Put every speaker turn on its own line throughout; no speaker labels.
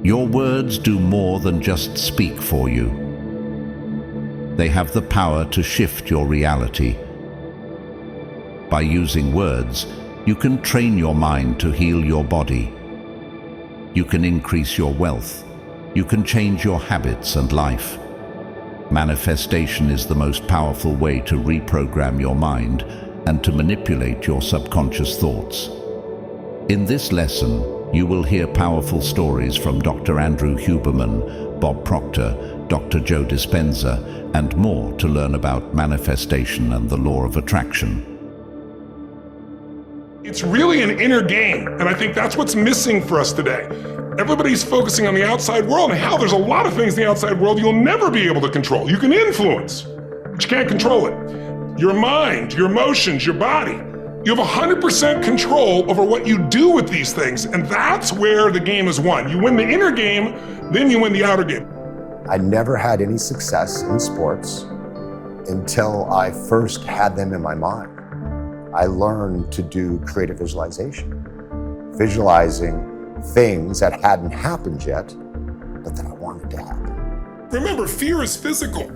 Your words do more than just speak for you. They have the power to shift your reality. By using words, you can train your mind to heal your body. You can increase your wealth. You can change your habits and life. Manifestation is the most powerful way to reprogram your mind and to manipulate your subconscious thoughts. In this lesson, you will hear powerful stories from Dr. Andrew Huberman, Bob Proctor, Dr. Joe Dispenza, and more to learn about manifestation and the law of attraction.
It's really an inner game, and I think that's what's missing for us today. Everybody's focusing on the outside world, and how there's a lot of things in the outside world you'll never be able to control. You can influence, but you can't control it. Your mind, your emotions, your body. You have 100% control over what you do with these things, and that's where the game is won. You win the inner game, then you win the outer game.
I never had any success in sports until I first had them in my mind. I learned to do creative visualization, visualizing things that hadn't happened yet, but that I wanted to happen.
Remember, fear is physical.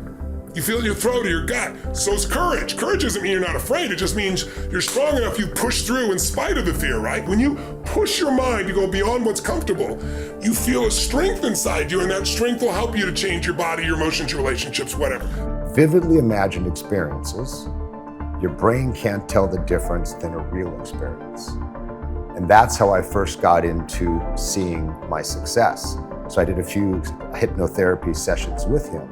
You feel it in your throat or your gut. So is courage. Courage doesn't mean you're not afraid. It just means you're strong enough, you push through in spite of the fear, right? When you push your mind to go beyond what's comfortable, you feel a strength inside you, and that strength will help you to change your body, your emotions, your relationships, whatever.
Vividly imagined experiences, your brain can't tell the difference than a real experience. And that's how I first got into seeing my success. So I did a few hypnotherapy sessions with him.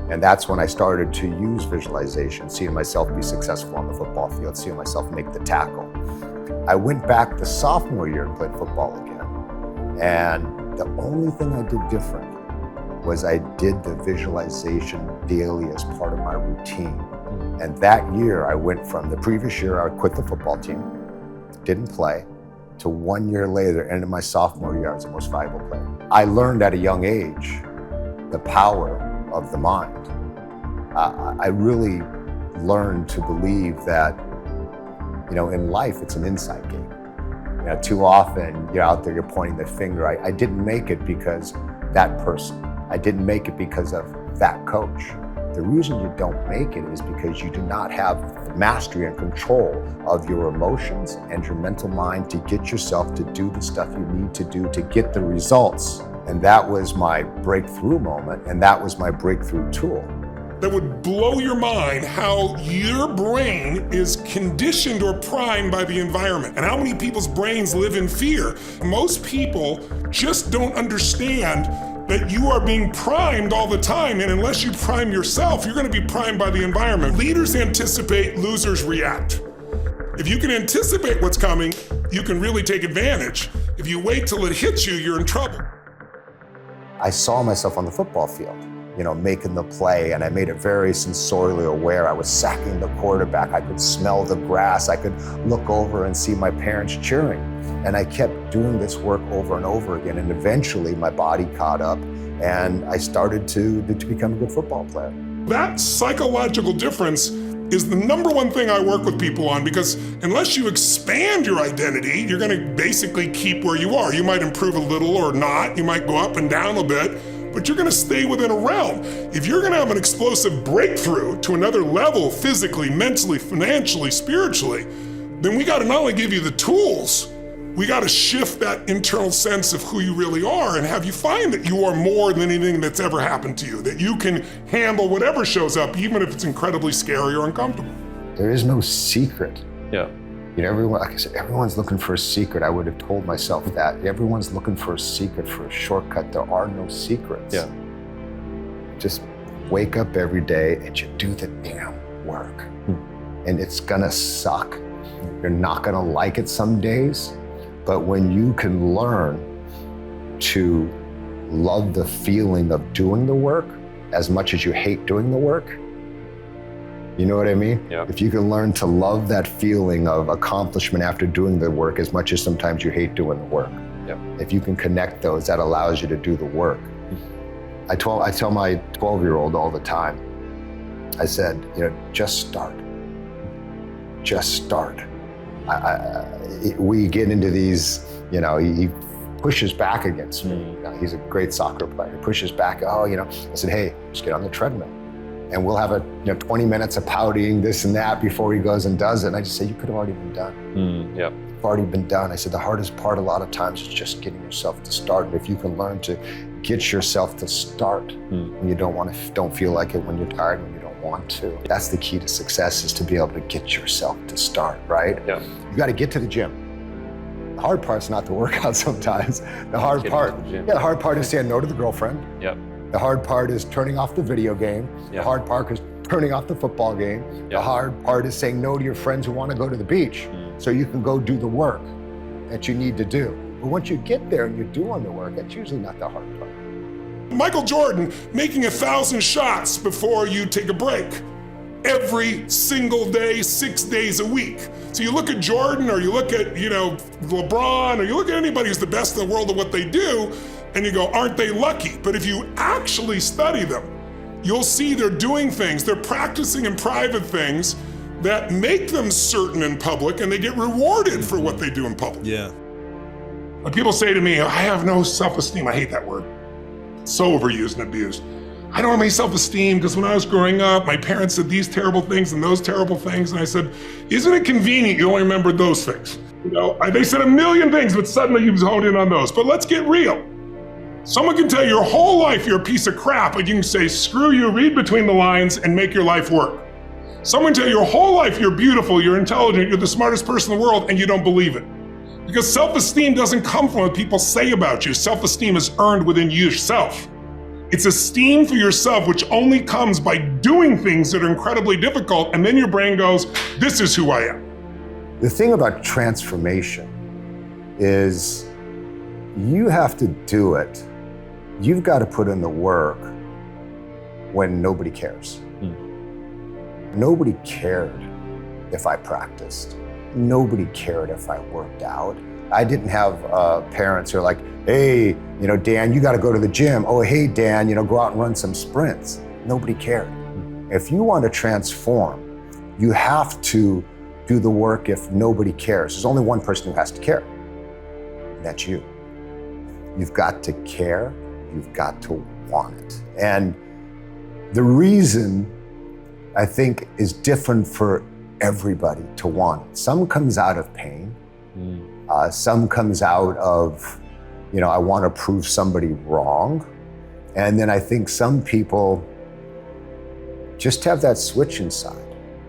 And that's when I started to use visualization, seeing myself be successful on the football field, seeing myself make the tackle. I went back the sophomore year and played football again. And the only thing I did different was I did the visualization daily as part of my routine. And that year I went from the previous year, I quit the football team, didn't play, to 1 year later, ended my sophomore year, I was the most valuable player. I learned at a young age the power of the mind. I really learned to believe that, in life, it's an inside game. Too often you're out there, you're pointing the finger. I didn't make it because that person. I didn't make it because of that coach. The reason you don't make it is because you do not have mastery and control of your emotions and your mental mind to get yourself to do the stuff you need to do to get the results. And that was my breakthrough moment, and that was my breakthrough tool.
That would blow your mind how your brain is conditioned or primed by the environment, and how many people's brains live in fear. Most people just don't understand that you are being primed all the time, and unless you prime yourself, you're going to be primed by the environment. Leaders anticipate, losers react. If you can anticipate what's coming, you can really take advantage. If you wait till it hits you, you're in trouble.
I saw myself on the football field, making the play, and I made it very sensorially aware. I was sacking the quarterback. I could smell the grass. I could look over and see my parents cheering. And I kept doing this work over and over again. And eventually my body caught up and I started to become a good football player.
That psychological difference is the number one thing I work with people on, because unless you expand your identity, you're going to basically keep where you are. You might improve a little or not. You might go up and down a bit, but you're going to stay within a realm. If you're going to have an explosive breakthrough to another level, physically, mentally, financially, spiritually, then we got to not only give you the tools, we got to shift that internal sense of who you really are and have you find that you are more than anything that's ever happened to you, that you can handle whatever shows up, even if it's incredibly scary or uncomfortable.
There is no secret.
Yeah.
Everyone, like I said, everyone's looking for a secret. I would have told myself that. Everyone's looking for a secret, for a shortcut. There are no secrets.
Yeah.
Just wake up every day and you do the damn work. And it's gonna suck. You're not gonna like it some days. But when you can learn to love the feeling of doing the work as much as you hate doing the work, you know what I mean?
Yeah.
If you can learn to love that feeling of accomplishment after doing the work as much as sometimes you hate doing the work.
Yeah.
If you can connect those, that allows you to do the work. I tell my 12-year-old all the time, I said, just start. Just start. We get into these, he pushes back against me. He's a great soccer player. He pushes back, I said, hey, just get on the treadmill. And we'll have 20 minutes of pouting, this and that, before he goes and does it. And I just say, you could have already been done.
Yep.
You've already been done. I said, the hardest part a lot of times is just getting yourself to start. And if you can learn to get yourself to start when you don't feel like it, when you're tired, when you don't want to. That's the key to success, is to be able to get yourself to start, right?
Yeah.
You got to get to the gym. The hard part's not the workout sometimes. The hard part is saying no to the girlfriend.
Yep.
The hard part is turning off the video game.
Yeah.
The hard part is turning off the football game.
Yeah.
The hard part is saying no to your friends who want to go to the beach so you can go do the work that you need to do. But once you get there and you're doing the work, that's usually not the hard part.
Michael Jordan making 1,000 shots before you take a break. Every single day, 6 days a week. So you look at Jordan, or you look at, LeBron, or you look at anybody who's the best in the world at what they do, and you go, aren't they lucky? But if you actually study them, you'll see they're doing things, they're practicing in private things that make them certain in public, and they get rewarded for what they do in public.
Yeah.
When people say to me, I have no self-esteem, I hate that word. It's so overused and abused. I don't have any self-esteem because when I was growing up, my parents said these terrible things and those terrible things. And I said, isn't it convenient you only remembered those things? They said a million things, but suddenly you've honed in on those. But let's get real. Someone can tell you your whole life you're a piece of crap, but you can say, screw you, read between the lines and make your life work. Someone can tell you your whole life you're beautiful, you're intelligent, you're the smartest person in the world, and you don't believe it. Because self-esteem doesn't come from what people say about you. Self-esteem is earned within yourself. It's esteem for yourself, which only comes by doing things that are incredibly difficult, and then your brain goes, this is who I am.
The thing about transformation is you have to do it. You've got to put in the work when nobody cares. Nobody cared if I practiced. Nobody cared if I worked out. I didn't have parents who are like, hey, Dan, you got to go to the gym. Oh, hey, Dan, go out and run some sprints. Nobody cared. If you want to transform, you have to do the work if nobody cares. There's only one person who has to care, and that's you. You've got to care. You've got to want it. And the reason, I think, is different for everybody to want it. Some comes out of pain. Some comes out of, I want to prove somebody wrong. And then I think some people just have that switch inside.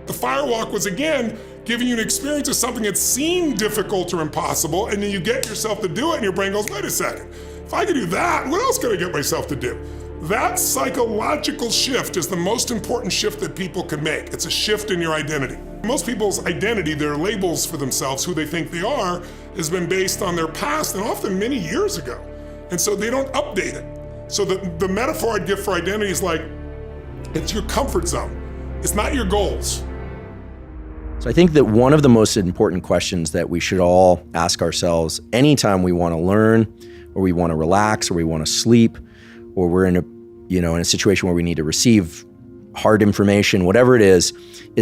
The firewalk was, again, giving you an experience of something that seemed difficult or impossible, and then you get yourself to do it, and your brain goes, wait a second, if I could do that, what else could I get myself to do? That psychological shift is the most important shift that people can make. It's a shift in your identity. Most people's identity, their labels for themselves, who they think they are, has been based on their past, and often many years ago. And so they don't update it. So the metaphor I'd give for identity is like, it's your comfort zone. It's not your goals.
So I think that one of the most important questions that we should all ask ourselves anytime we want to learn, or we want to relax, or we want to sleep, or we're in a situation where we need to receive hard information, whatever it is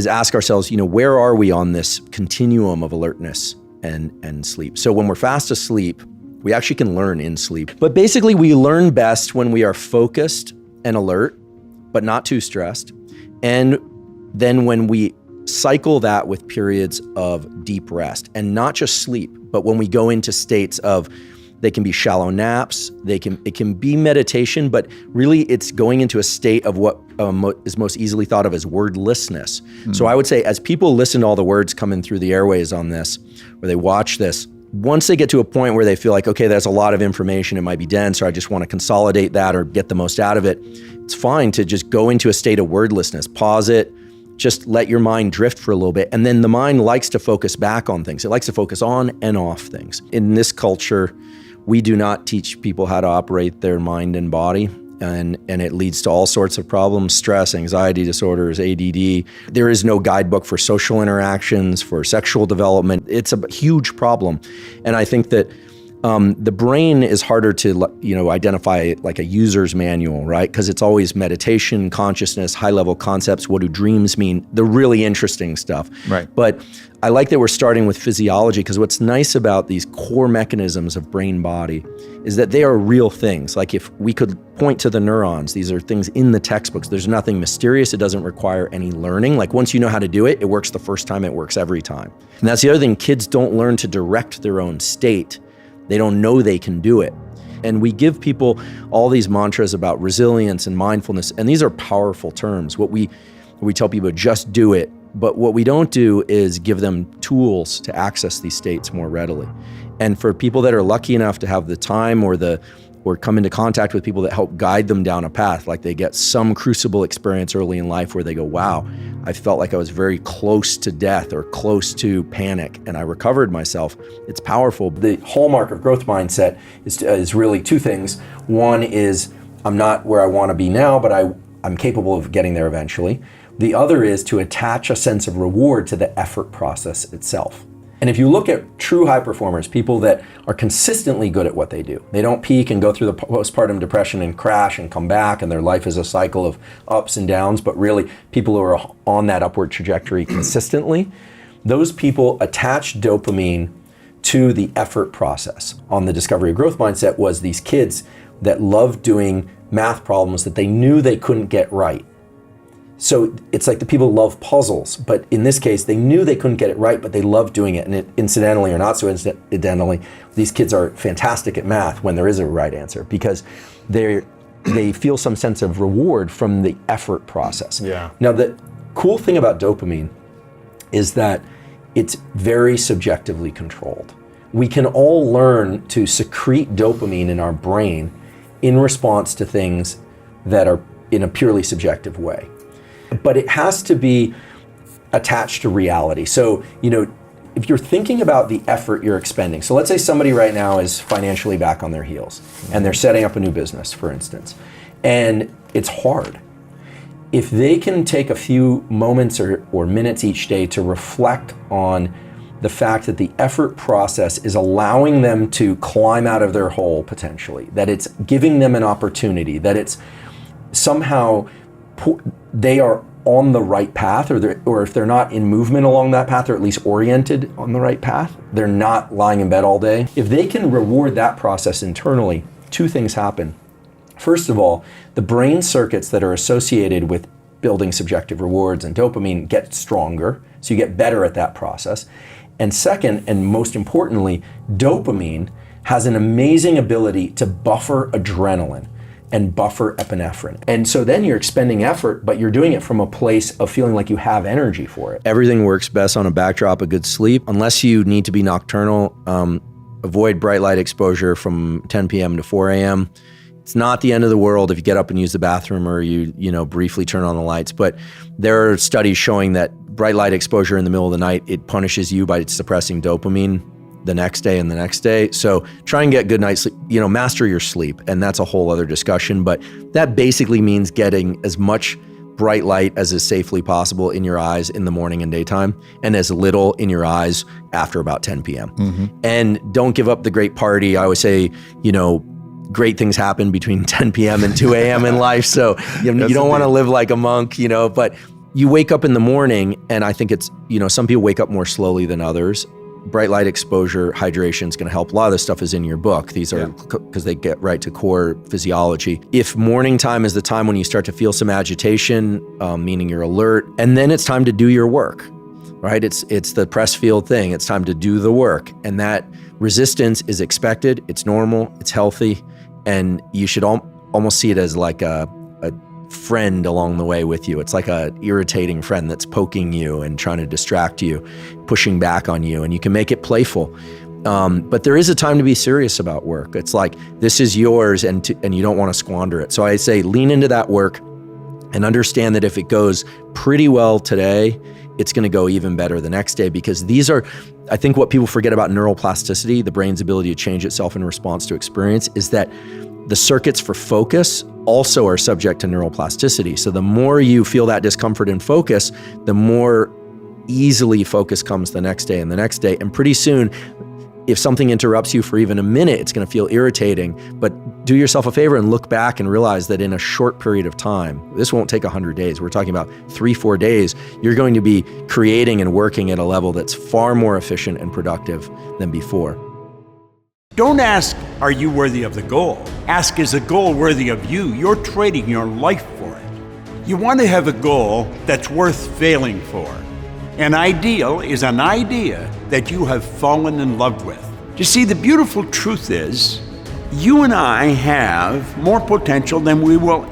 ask ourselves, where are we on this continuum of alertness and sleep? So when we're fast asleep, we actually can learn in sleep. But basically we learn best when we are focused and alert, but not too stressed. And then when we cycle that with periods of deep rest, and not just sleep, but when we go into states of, they can be shallow naps, it can be meditation, but really it's going into a state of what is most easily thought of as wordlessness. So I would say, as people listen to all the words coming through the airways on this, or they watch this, once they get to a point where they feel like, okay, there's a lot of information, it might be dense, or I just want to consolidate that or get the most out of it, it's fine to just go into a state of wordlessness, pause it, just let your mind drift for a little bit. And then the mind likes to focus back on things. It likes to focus on and off things. In this culture, we do not teach people how to operate their mind and body, and it leads to all sorts of problems, stress, anxiety disorders, ADD. There is no guidebook for social interactions, for sexual development. It's a huge problem. And I think that The brain is harder to, identify like a user's manual, right? Because it's always meditation, consciousness, high-level concepts. What do dreams mean? The really interesting stuff.
Right.
But I like that we're starting with physiology, because what's nice about these core mechanisms of brain-body is that they are real things. Like if we could point to the neurons, these are things in the textbooks. There's nothing mysterious. It doesn't require any learning. Like once you know how to do it, it works the first time, it works every time. And that's the other thing. Kids don't learn to direct their own state. They don't know they can do it. And we give people all these mantras about resilience and mindfulness, and these are powerful terms. What we tell people, just do it. But what we don't do is give them tools to access these states more readily. And for people that are lucky enough to have the time or come into contact with people that help guide them down a path, like they get some crucible experience early in life where they go, wow, I felt like I was very close to death or close to panic, and I recovered myself. It's powerful. The hallmark of growth mindset is really two things. One is I'm not where I want to be now, but I'm capable of getting there eventually. The other is to attach a sense of reward to the effort process itself. And if you look at true high performers, people that are consistently good at what they do, they don't peak and go through the postpartum depression and crash and come back, and their life is a cycle of ups and downs, but really people who are on that upward trajectory consistently, those people attach dopamine to the effort process. On the Discovery of Growth Mindset was these kids that loved doing math problems that they knew they couldn't get right. So it's like the people who love puzzles, but in this case, they knew they couldn't get it right, but they loved doing it. And incidentally or not so incidentally, these kids are fantastic at math when there is a right answer, because they feel some sense of reward from the effort process.
Yeah.
Now, the cool thing about dopamine is that it's very subjectively controlled. We can all learn to secrete dopamine in our brain in response to things that are in a purely subjective way. But it has to be attached to reality. So, if you're thinking about the effort you're expending, so let's say somebody right now is financially back on their heels and they're setting up a new business, for instance, and it's hard. If they can take a few moments or minutes each day to reflect on the fact that the effort process is allowing them to climb out of their hole potentially, that it's giving them an opportunity, that it's somehow they are on the right path, or if they're not in movement along that path, or at least oriented on the right path, they're not lying in bed all day. If they can reward that process internally, two things happen. First of all, the brain circuits that are associated with building subjective rewards and dopamine get stronger, so you get better at that process. And second, and most importantly, dopamine has an amazing ability to buffer adrenaline and buffer epinephrine. And so then you're expending effort, but you're doing it from a place of feeling like you have energy for it. Everything works best on a backdrop of good sleep. Unless you need to be nocturnal, avoid bright light exposure from 10 p.m. to 4 a.m. It's not the end of the world if you get up and use the bathroom or you briefly turn on the lights, but there are studies showing that bright light exposure in the middle of the night, it punishes you by suppressing dopamine the next day and the next day. So try and get good night's sleep, master your sleep. And that's a whole other discussion, but that basically means getting as much bright light as is safely possible in your eyes in the morning and daytime, and as little in your eyes after about 10 p.m. Mm-hmm. And don't give up the great party. I always say, great things happen between 10 p.m. and 2 a.m. in life. So you don't want to live like a monk, but you wake up in the morning, and I think it's, some people wake up more slowly than others. Bright light exposure, hydration is going to help. A lot of this stuff is in your book. These are because they get right to core physiology. If morning time is the time when you start to feel some agitation, meaning you're alert, and then it's time to do your work, right? It's the Pressfield thing. It's time to do the work. And that resistance is expected. It's normal. It's healthy. And you should almost see it as like a friend along the way with you. It's like a irritating friend that's poking you and trying to distract you, pushing back on you, and you can make it playful. But there is a time to be serious about work. It's like, this is yours, and you don't want to squander it. So I say lean into that work and understand that if it goes pretty well today, it's going to go even better the next day, because these are, I think what people forget about neuroplasticity, the brain's ability to change itself in response to experience, is that the circuits for focus also are subject to neuroplasticity. So the more you feel that discomfort in focus, the more easily focus comes the next day and the next day. And pretty soon, if something interrupts you for even a minute, it's going to feel irritating. But do yourself a favor and look back and realize that in a short period of time, this won't take 100 days. We're talking about 3-4 days. You're going to be creating and working at a level that's far more efficient and productive than before.
Don't ask, are you worthy of the goal? Ask, is the goal worthy of you? You're trading your life for it. You want to have a goal that's worth failing for. An ideal is an idea that you have fallen in love with. You see, the beautiful truth is, you and I have more potential than we will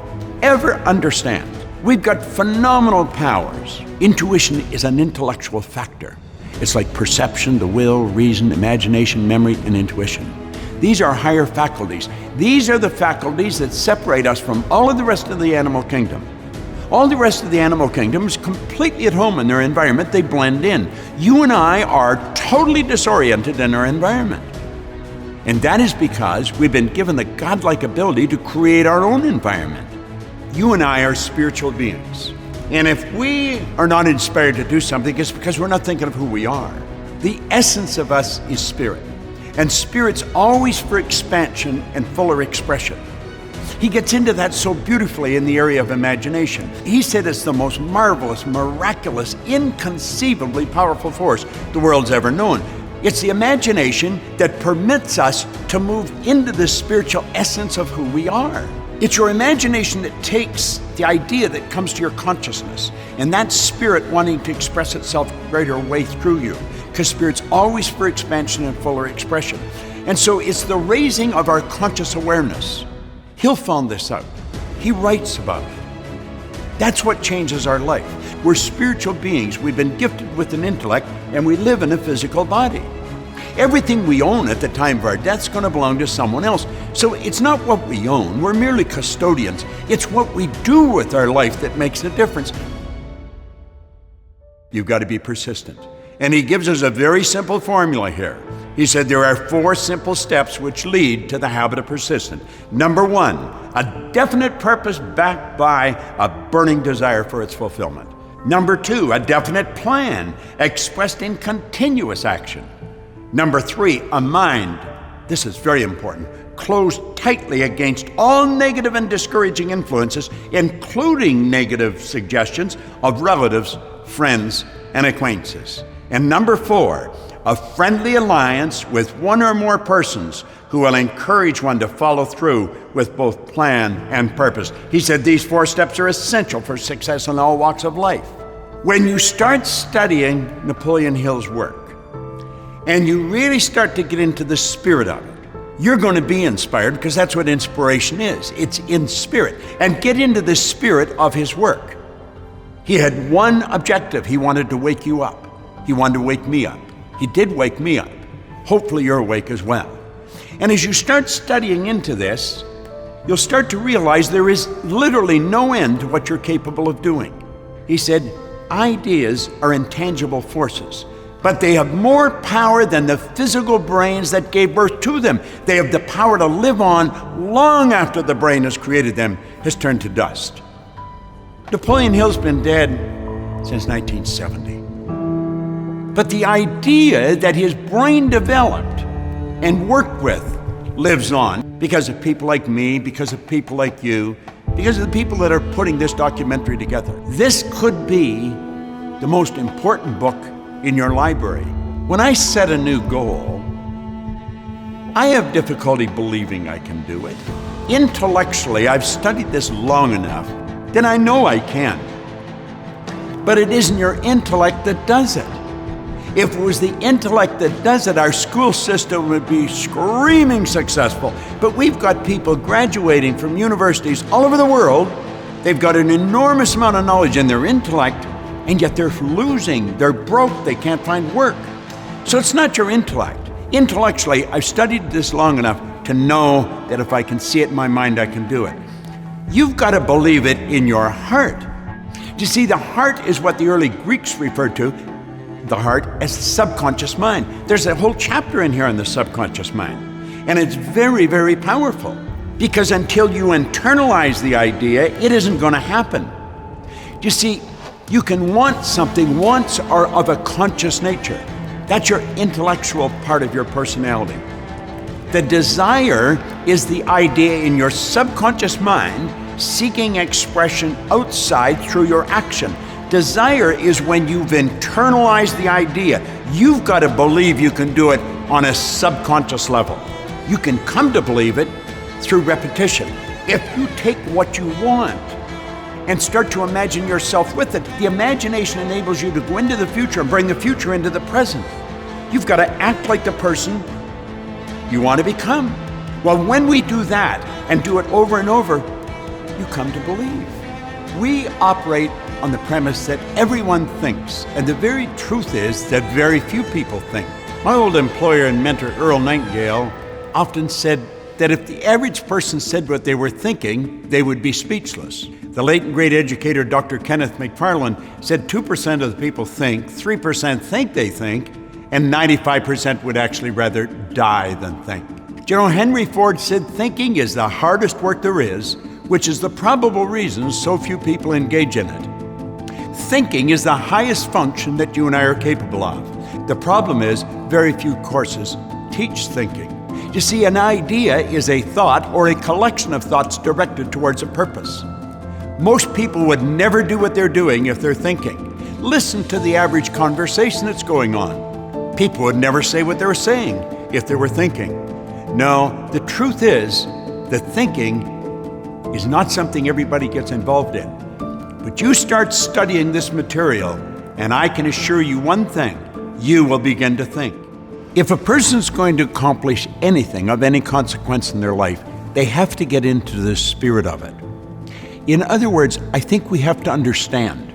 ever understand. We've got phenomenal powers. Intuition is an intellectual factor. It's like perception, the will, reason, imagination, memory, and intuition. These are higher faculties. These are the faculties that separate us from all of the rest of the animal kingdom. All the rest of the animal kingdom is completely at home in their environment. They blend in. You and I are totally disoriented in our environment. And that is because we've been given the godlike ability to create our own environment. You and I are spiritual beings. And if we are not inspired to do something, it's because we're not thinking of who we are. The essence of us is spirit. And spirit's always for expansion and fuller expression. He gets into that so beautifully in the area of imagination. He said it's the most marvelous, miraculous, inconceivably powerful force the world's ever known. It's the imagination that permits us to move into the spiritual essence of who we are. It's your imagination that takes the idea that comes to your consciousness, and that spirit wanting to express itself a greater way through you, because spirit's always for expansion and fuller expression. And so it's the raising of our conscious awareness. Hill found this out. He writes about it. That's what changes our life. We're spiritual beings. We've been gifted with an intellect, and we live in a physical body. Everything we own at the time of our death is going to belong to someone else. So it's not what we own. We're merely custodians. It's what we do with our life that makes a difference. You've got to be persistent. And he gives us a very simple formula here. He said there are 4 simple steps which lead to the habit of persistence. Number 1, a definite purpose backed by a burning desire for its fulfillment. Number 2, a definite plan expressed in continuous action. Number 3, a mind, this is very important, closed tightly against all negative and discouraging influences, including negative suggestions of relatives, friends, and acquaintances. And number 4, a friendly alliance with one or more persons who will encourage one to follow through with both plan and purpose. He said these 4 steps are essential for success in all walks of life. When you start studying Napoleon Hill's work, and you really start to get into the spirit of it, you're going to be inspired, because that's what inspiration is. It's in spirit. And get into the spirit of his work. He had one objective. He wanted to wake you up. He wanted to wake me up. He did wake me up. Hopefully you're awake as well. And as you start studying into this, you'll start to realize there is literally no end to what you're capable of doing. He said, ideas are intangible forces, but they have more power than the physical brains that gave birth to them. They have the power to live on long after the brain has created them has turned to dust. Napoleon Hill's been dead since 1970. But the idea that his brain developed and worked with lives on because of people like me, because of people like you, because of the people that are putting this documentary together. This could be the most important book in your library. When I set a new goal, I have difficulty believing I can do it. Intellectually, I've studied this long enough that I know I can. But it isn't your intellect that does it. If it was the intellect that does it, our school system would be screaming successful. But we've got people graduating from universities all over the world. They've got an enormous amount of knowledge in their intellect, and yet they're losing, they're broke, they can't find work. So it's not your intellect. Intellectually, I've studied this long enough to know that if I can see it in my mind, I can do it. You've got to believe it in your heart. You see, the heart is what the early Greeks referred to, the heart as the subconscious mind. There's a whole chapter in here on the subconscious mind. And it's very, very powerful, because until you internalize the idea, it isn't going to happen. You see, you can want something once or of a conscious nature. That's your intellectual part of your personality. The desire is the idea in your subconscious mind seeking expression outside through your action. Desire is when you've internalized the idea. You've got to believe you can do it on a subconscious level. You can come to believe it through repetition. If you take what you want and start to imagine yourself with it, the imagination enables you to go into the future and bring the future into the present. You've got to act like the person you want to become. Well, when we do that and do it over and over, you come to believe. We operate on the premise that everyone thinks, and the very truth is that very few people think. My old employer and mentor, Earl Nightingale, often said that if the average person said what they were thinking, they would be speechless. The late and great educator, Dr. Kenneth McFarland, said 2% of the people think, 3% think they think, and 95% would actually rather die than think. General Henry Ford said thinking is the hardest work there is, which is the probable reason so few people engage in it. Thinking is the highest function that you and I are capable of. The problem is very few courses teach thinking. You see, an idea is a thought or a collection of thoughts directed towards a purpose. Most people would never do what they're doing if they're thinking. Listen to the average conversation that's going on. People would never say what they were saying if they were thinking. No, the truth is that thinking is not something everybody gets involved in. But you start studying this material, and I can assure you one thing, you will begin to think. If a person's going to accomplish anything of any consequence in their life, they have to get into the spirit of it. In other words, I think we have to understand,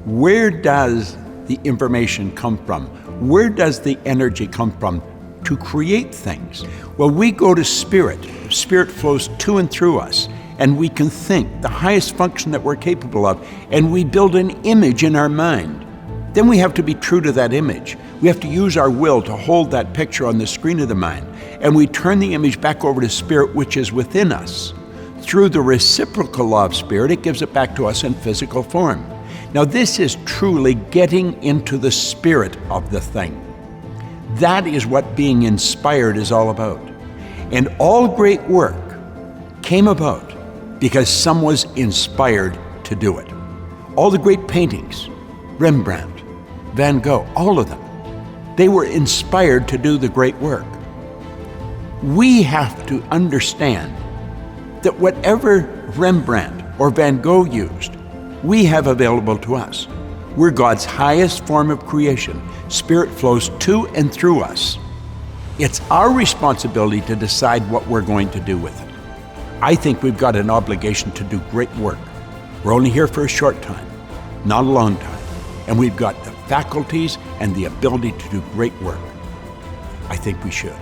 where does the information come from? Where does the energy come from to create things? Well, we go to spirit. Spirit flows to and through us, and we can think, the highest function that we're capable of, and we build an image in our mind. Then we have to be true to that image. We have to use our will to hold that picture on the screen of the mind, and we turn the image back over to spirit, which is within us. Through the reciprocal law of spirit, it gives it back to us in physical form. Now, this is truly getting into the spirit of the thing. That is what being inspired is all about. And all great work came about because someone was inspired to do it. All the great paintings, Rembrandt, Van Gogh, all of them, they were inspired to do the great work. We have to understand that whatever Rembrandt or Van Gogh used, we have available to us. We're God's highest form of creation. Spirit flows to and through us. It's our responsibility to decide what we're going to do with it. I think we've got an obligation to do great work. We're only here for a short time, not a long time. And we've got the faculties and the ability to do great work. I think we should.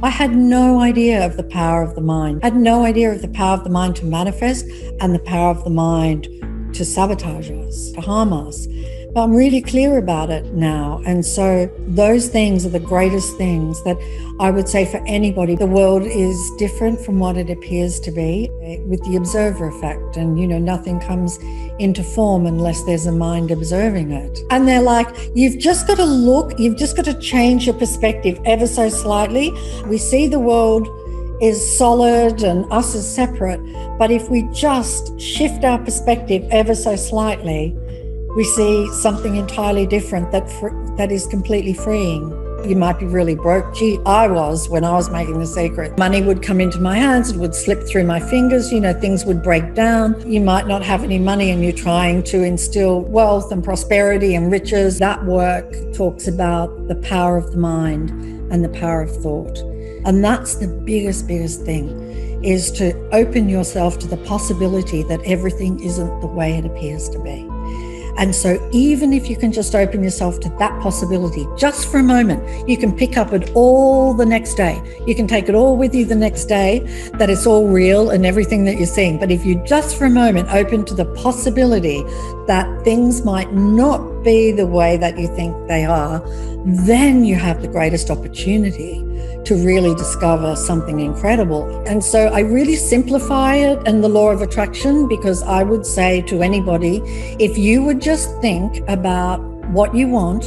I had no idea of the power of the mind. I had no idea of the power of the mind to manifest and the power of the mind to sabotage us, to harm us. But I'm really clear about it now. And so those things are the greatest things that I would say for anybody. The world is different from what it appears to be with the observer effect. And, nothing comes into form unless there's a mind observing it. And they're like, you've just got to look, you've just got to change your perspective ever so slightly. We see the world is solid and us is separate. But if we just shift our perspective ever so slightly, we see something entirely different that is completely freeing. You might be really broke. Gee, I was when I was making The Secret. Money would come into my hands, it would slip through my fingers, things would break down. You might not have any money and you're trying to instill wealth and prosperity and riches. That work talks about the power of the mind and the power of thought. And that's the biggest thing, is to open yourself to the possibility that everything isn't the way it appears to be. And so even if you can just open yourself to that possibility, just for a moment, you can pick up it all the next day. You can take it all with you the next day, that it's all real and everything that you're seeing. But if you just for a moment open to the possibility that things might not be the way that you think they are, then you have the greatest opportunity to really discover something incredible. And so I really simplify it and the law of attraction, because I would say to anybody, if you would just think about what you want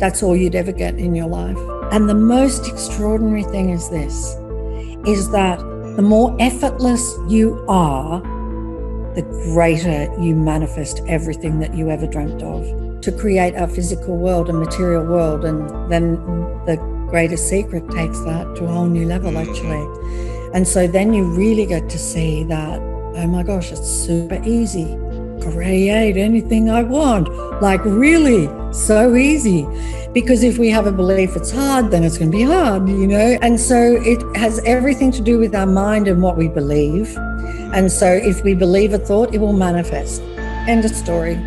That's all you'd ever get in your life. And the most extraordinary thing is this, is that the more effortless you are, the greater you manifest everything that you ever dreamt of to create our physical world and material world. And then the greatest secret takes that to a whole new level, actually. And so then you really get to see that, oh my gosh, it's super easy. Create anything I want. Like, really, so easy. Because if we have a belief it's hard, then it's going to be hard, you know? And so it has everything to do with our mind and what we believe. And so if we believe a thought, it will manifest. End of story.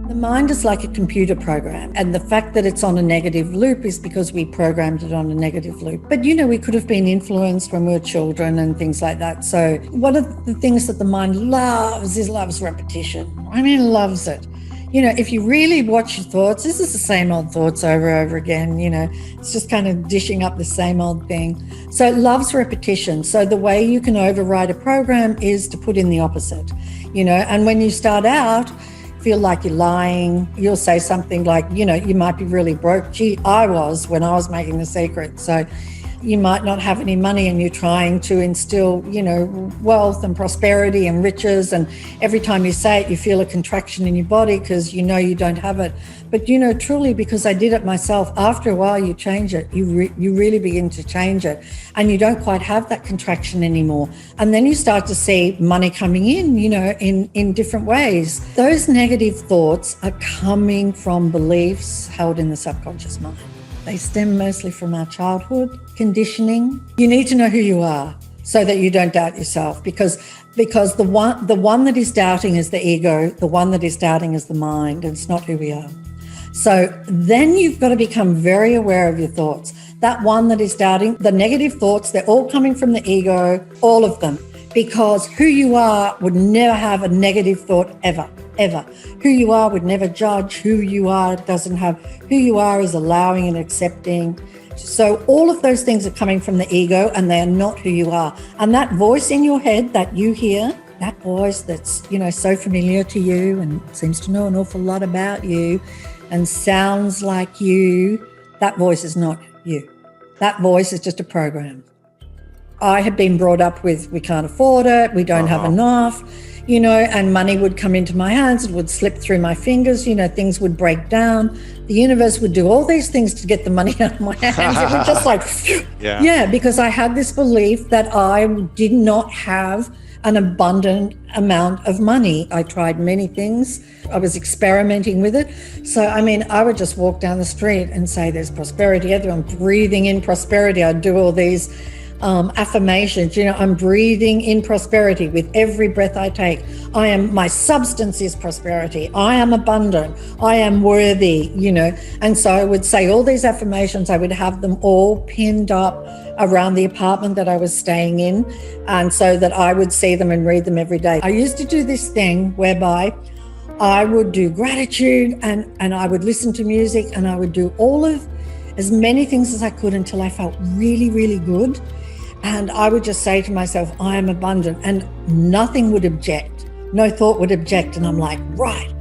The mind is like a computer program, and the fact that it's on a negative loop is because we programmed it on a negative loop. But, you know, we could have been influenced when we were children and things like that. So one of the things that the mind loves repetition. I mean, loves it. You know, if you really watch your thoughts, this is the same old thoughts over and over again, you know, it's just kind of dishing up the same old thing. So it loves repetition. So the way you can override a program is to put in the opposite, you know, and when you start out, feel like you're lying, you'll say something like, you know, you might be really broke. Gee, I was when I was making The Secret. So you might not have any money and you're trying to instill, you know, wealth and prosperity and riches. And every time you say it, you feel a contraction in your body because you know you don't have it. But, you know, truly, because I did it myself, after a while you change it. You really begin to change it. And you don't quite have that contraction anymore. And then you start to see money coming in, you know, in different ways. Those negative thoughts are coming from beliefs held in the subconscious mind. They stem mostly from our childhood conditioning. You need to know who you are so that you don't doubt yourself, because the one that is doubting is the ego, the one that is doubting is the mind, and it's not who we are. So then you've got to become very aware of your thoughts. That one that is doubting, the negative thoughts, they're all coming from the ego, all of them, because who you are would never have a negative thought ever. Who you are would never judge. Who you are doesn't have, who you are is allowing and accepting. So all of those things are coming from the ego, and they are not who you are. And that voice in your head that you hear, that voice that's, you know, so familiar to you and seems to know an awful lot about you and sounds like you, that voice is not you. That voice is just a program. I had been brought up with, we can't afford it, we don't have enough, you know, and money would come into my hands, it would slip through my fingers, you know, things would break down. The universe would do all these things to get the money out of my hands. It was just like, yeah, because I had this belief that I did not have an abundant amount of money. I tried many things. I was experimenting with it. So, I mean, I would just walk down the street and say, there's prosperity everywhere. I'm breathing in prosperity. I'd do all these affirmations, you know, I'm breathing in prosperity with every breath I take. My substance is prosperity. I am abundant. I am worthy, you know. And so I would say all these affirmations. I would have them all pinned up around the apartment that I was staying in, and so that I would see them and read them every day. I used to do this thing whereby I would do gratitude and I would listen to music, and I would do as many things as I could until I felt really, really good. And I would just say to myself, I am abundant, and nothing would object. No thought would object. And I'm like, right,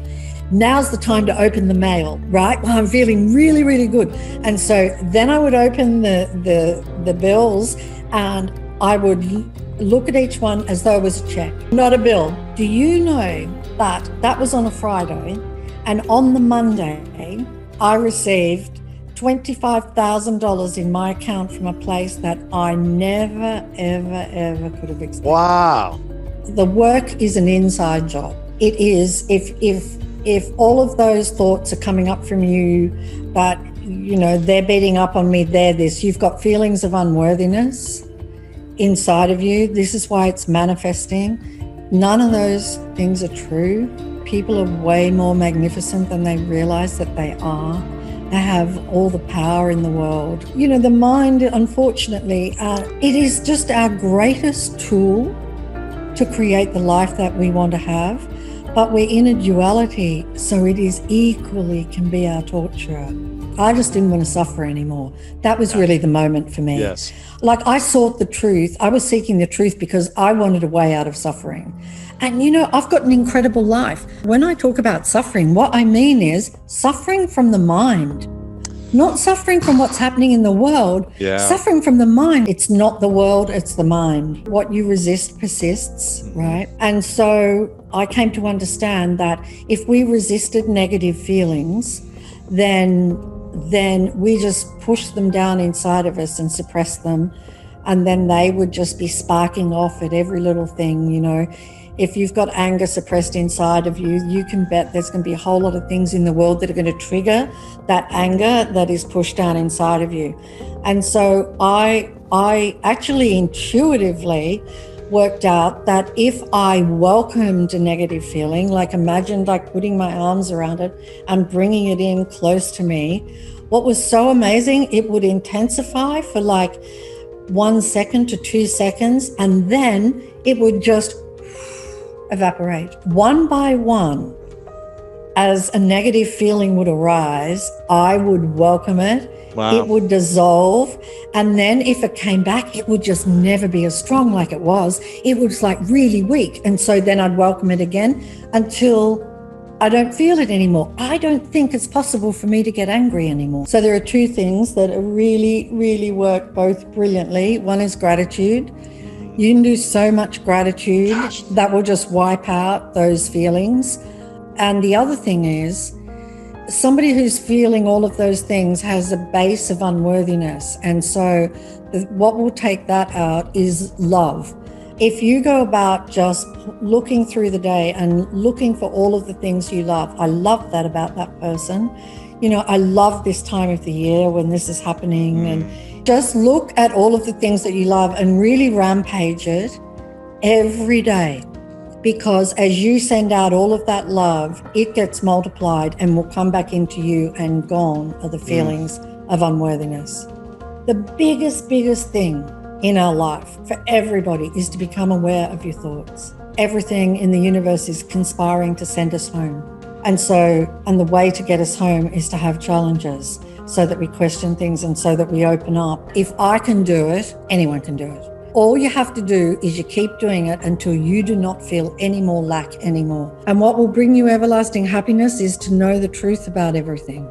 now's the time to open the mail, right? Well, I'm feeling really, really good. And so then I would open the bills, and I would look at each one as though it was a check, not a bill. Do you know that was on a Friday, and on the Monday, I received $25,000 in my account from a place that I never, ever could have expected.
Wow.
The work is an inside job. It is, if all of those thoughts are coming up from you, but, you know, they're beating up on me, they're this, you've got feelings of unworthiness inside of you. This is why it's manifesting. None of those things are true. People are way more magnificent than they realize that they are. They have all the power in the world. You know, the mind, unfortunately, it is just our greatest tool to create the life that we want to have. But we're in a duality, so it is equally can be our torturer. I just didn't want to suffer anymore. That was really the moment for me.
Yes.
Like I sought the truth. I was seeking the truth because I wanted a way out of suffering. And I've got an incredible life. When I talk about suffering, what I mean is suffering from the mind, not suffering from what's happening in the world, suffering from the mind. It's not the world, it's the mind. What you resist persists, right? And so I came to understand that if we resisted negative feelings, then we just push them down inside of us and suppress them. And then they would just be sparking off at every little thing, If you've got anger suppressed inside of you, you can bet there's going to be a whole lot of things in the world that are going to trigger that anger that is pushed down inside of you. And so I actually intuitively worked out that if I welcomed a negative feeling, like imagined like putting my arms around it and bringing it in close to me, what was so amazing, it would intensify for like 1 second to 2 seconds, and then it would just evaporate. One by one, as a negative feeling would arise, I would welcome it. Wow. It would dissolve. And then if it came back, it would just never be as strong like it was. It was like really weak. And so then I'd welcome it again until I don't feel it anymore. I don't think it's possible for me to get angry anymore. So there are two things that really, really work both brilliantly. One is gratitude. You can do so much gratitude that will just wipe out those feelings. And the other thing is, somebody who's feeling all of those things has a base of unworthiness. And so what will take that out is love. If you go about just looking through the day and looking for all of the things you love, I love that about that person. I love this time of the year when this is happening, and just look at all of the things that you love and really rampage it every day. Because as you send out all of that love, it gets multiplied and will come back into you, and gone are the feelings of unworthiness. The biggest thing in our life for everybody is to become aware of your thoughts. Everything in the universe is conspiring to send us home. And the way to get us home is to have challenges so that we question things and so that we open up. If I can do it, anyone can do it. All you have to do is you keep doing it until you do not feel any more lack anymore. And what will bring you everlasting happiness is to know the truth about everything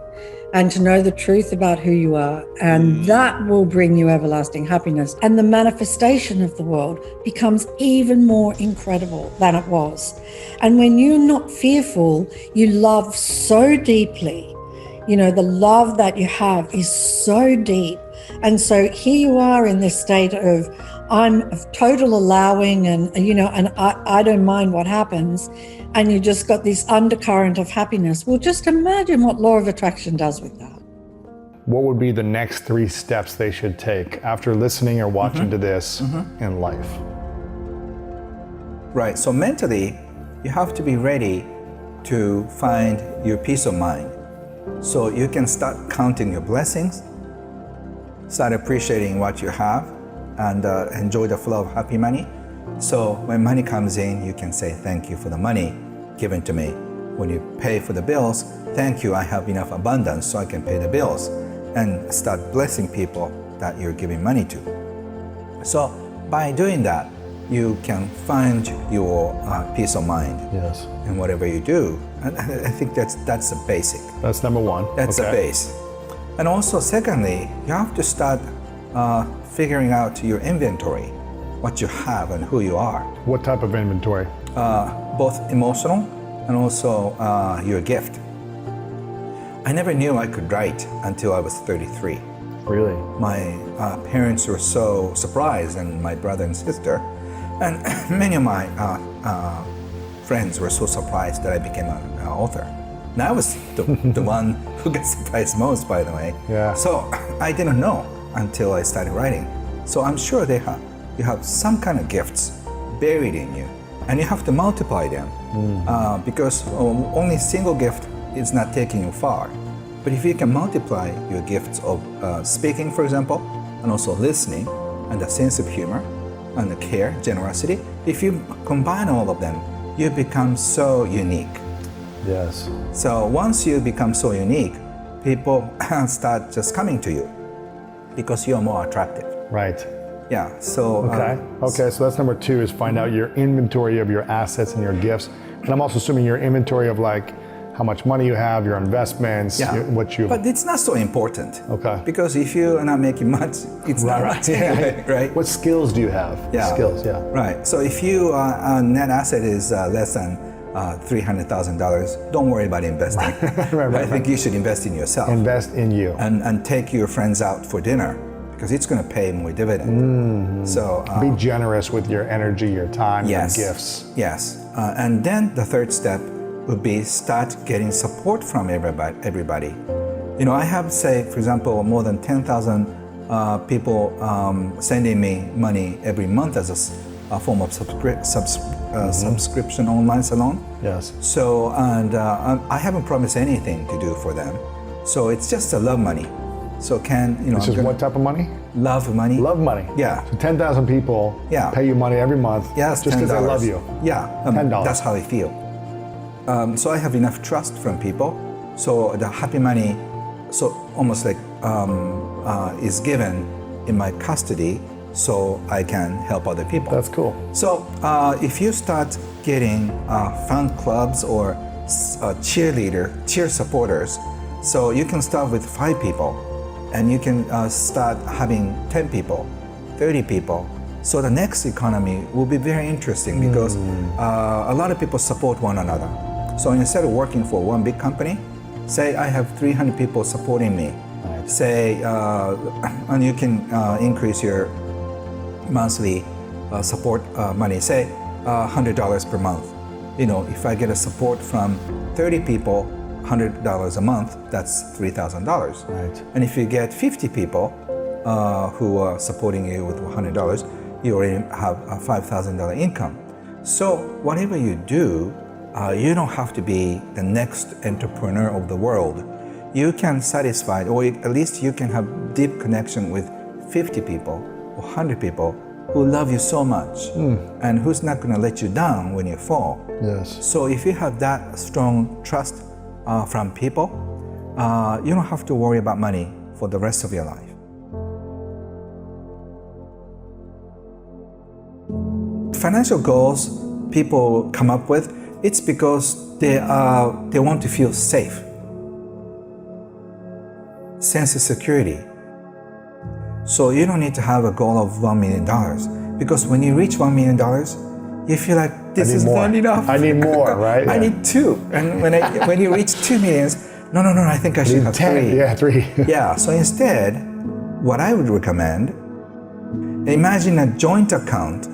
and to know the truth about who you are. And that will bring you everlasting happiness. And the manifestation of the world becomes even more incredible than it was. And when you're not fearful, you love so deeply. The love that you have is so deep. And so here you are in this state of, I'm of total allowing and I don't mind what happens. And you just got this undercurrent of happiness. Well, just imagine what law of attraction does with that.
What would be the next 3 steps they should take after listening or watching to this in life?
Right, so mentally, you have to be ready to find your peace of mind. So you can start counting your blessings, start appreciating what you have, and enjoy the flow of happy money. So when money comes in, you can say thank you for the money given to me. When you pay for the bills, thank you, I have enough abundance so I can pay the bills, and start blessing people that you're giving money to. So by doing that, you can find your peace of mind in whatever you do. And I think that's the basic.
That's number 1.
That's the base. And also secondly, you have to start figuring out your inventory, what you have and who you are.
What type of inventory?
Both emotional and also your gift. I never knew I could write until I was 33.
Really?
My parents were so surprised, and my brother and sister, and many of my friends were so surprised that I became an author. And I was the one who got surprised most, by the way.
Yeah.
So I didn't know until I started writing. So I'm sure you have some kind of gifts buried in you, and you have to multiply them because only single gift is not taking you far. But if you can multiply your gifts of speaking, for example, and also listening, and a sense of humor, and the care, generosity, if you combine all of them, you become so unique.
Yes.
So once you become so unique, people start just coming to you because you're more attractive.
Right.
Yeah, so...
Okay, so that's number 2, is find out your inventory of your assets and your gifts. And I'm also assuming your inventory of like how much money you have, your investments, what you...
But it's not so important.
Okay.
Because if you are not making much, it's not much anyway, right?
What skills do you have?
Yeah.
Skills, yeah.
Right, so if your net asset is less than $300,000, don't worry about investing. I think you should invest in yourself.
Invest in you.
And take your friends out for dinner, because it's going to pay more dividend. So
be generous with your energy, your time, your gifts.
Yes. And then the third step would be start getting support from everybody. You know, I have, say, for example, more than 10,000 people sending me money every month as a form of subscription online salon.
Yes.
So, and I haven't promised anything to do for them. So it's just a love money. So
Which is what type of money?
Love money.
Love money.
Yeah.
So 10,000 people pay you money every month just because they love you.
Yeah.
$10.
That's how I feel. So I have enough trust from people. So the happy money, so almost like is given in my custody, so I can help other people.
That's cool.
So if you start getting fan clubs or cheer supporters, so you can start with 5 people, and you can start having 10 people, 30 people. So the next economy will be very interesting because a lot of people support one another. So instead of working for one big company, say I have 300 people supporting me. Right. Say, and you can increase your monthly support money, say $100 per month. You know, if I get a support from 30 people, $100 a month, that's $3,000.
Right.
And if you get 50 people who are supporting you with $100, you already have a $5,000 income. So whatever you do, you don't have to be the next entrepreneur of the world. You can satisfy, or at least you can have deep connection with 50 people or 100 people who love you so much and who's not going to let you down when you fall.
Yes.
So if you have that strong trust from people, you don't have to worry about money for the rest of your life. Financial goals people come up with, it's because they want to feel safe. Sense of security. So you don't need to have a goal of $1 million, because when you reach $1 million, you feel like this is not enough.
I need more, right?
I need 2. And when you reach 2 millions, no, I think I should have 3.
Yeah, 3.
Yeah, so instead, what I would recommend, imagine a joint account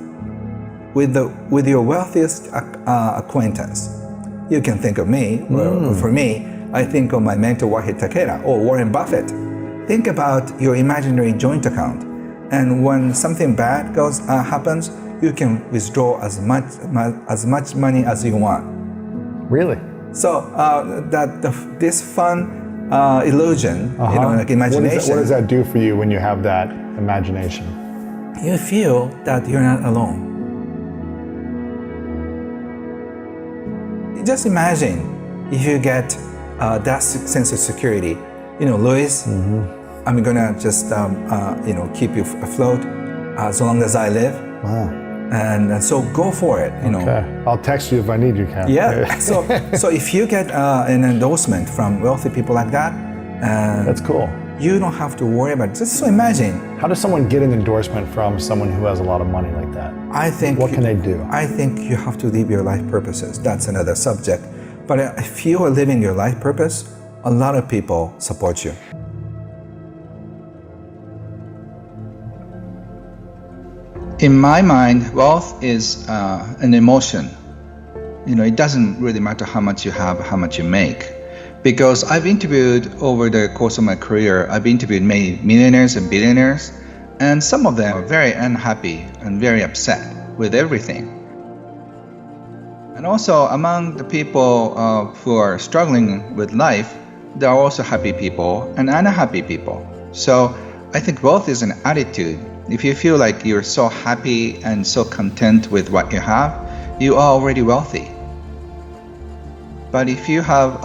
with your wealthiest acquaintance. You can think of me, or for me, I think of my mentor Wahid Takeda or Warren Buffett. Think about your imaginary joint account, and when something bad happens, you can withdraw as much money as you want.
Really?
So this fun illusion, like imagination.
What does that do for you when you have that imagination?
You feel that you're not alone. Just imagine if you get that sense of security. You know, Louis, I'm gonna just keep you afloat as long as I live.
Wow.
And so go for it.
Okay. I'll text you if I need you, Cam.
Yeah. so if you get an endorsement from wealthy people like that,
that's cool.
You don't have to worry about it. Just so imagine.
How does someone get an endorsement from someone who has a lot of money like that? What can they do?
I think you have to live your life purposes. That's another subject. But if you are living your life purpose, a lot of people support you. In my mind, wealth is an emotion. You know, it doesn't really matter how much you have, how much you make. Because I've interviewed over the course of my career, I've interviewed many millionaires and billionaires, and some of them are very unhappy and very upset with everything. And also among the people who are struggling with life, there are also happy people and unhappy people. So I think wealth is an attitude. If you feel like you're so happy and so content with what you have, you are already wealthy. But if you have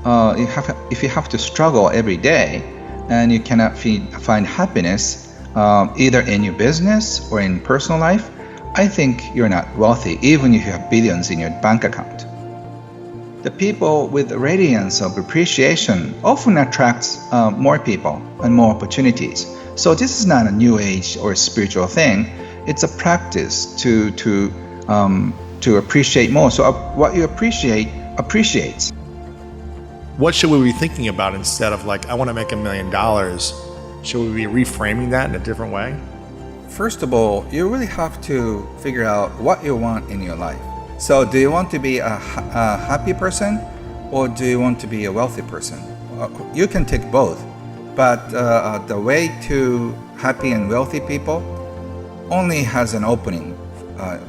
if you have to struggle every day and you cannot find happiness either in your business or in personal life, I think you're not wealthy, even if you have billions in your bank account. The people with the radiance of appreciation often attracts more people and more opportunities. So this is not a new age or spiritual thing. It's a practice to appreciate more. So what you appreciate appreciates.
What should we be thinking about instead of like, I want to make $1 million? Should we be reframing that in a different way?
First of all, you really have to figure out what you want in your life. So do you want to be a happy person, or do you want to be a wealthy person? You can take both, but the way to happy and wealthy people only has an opening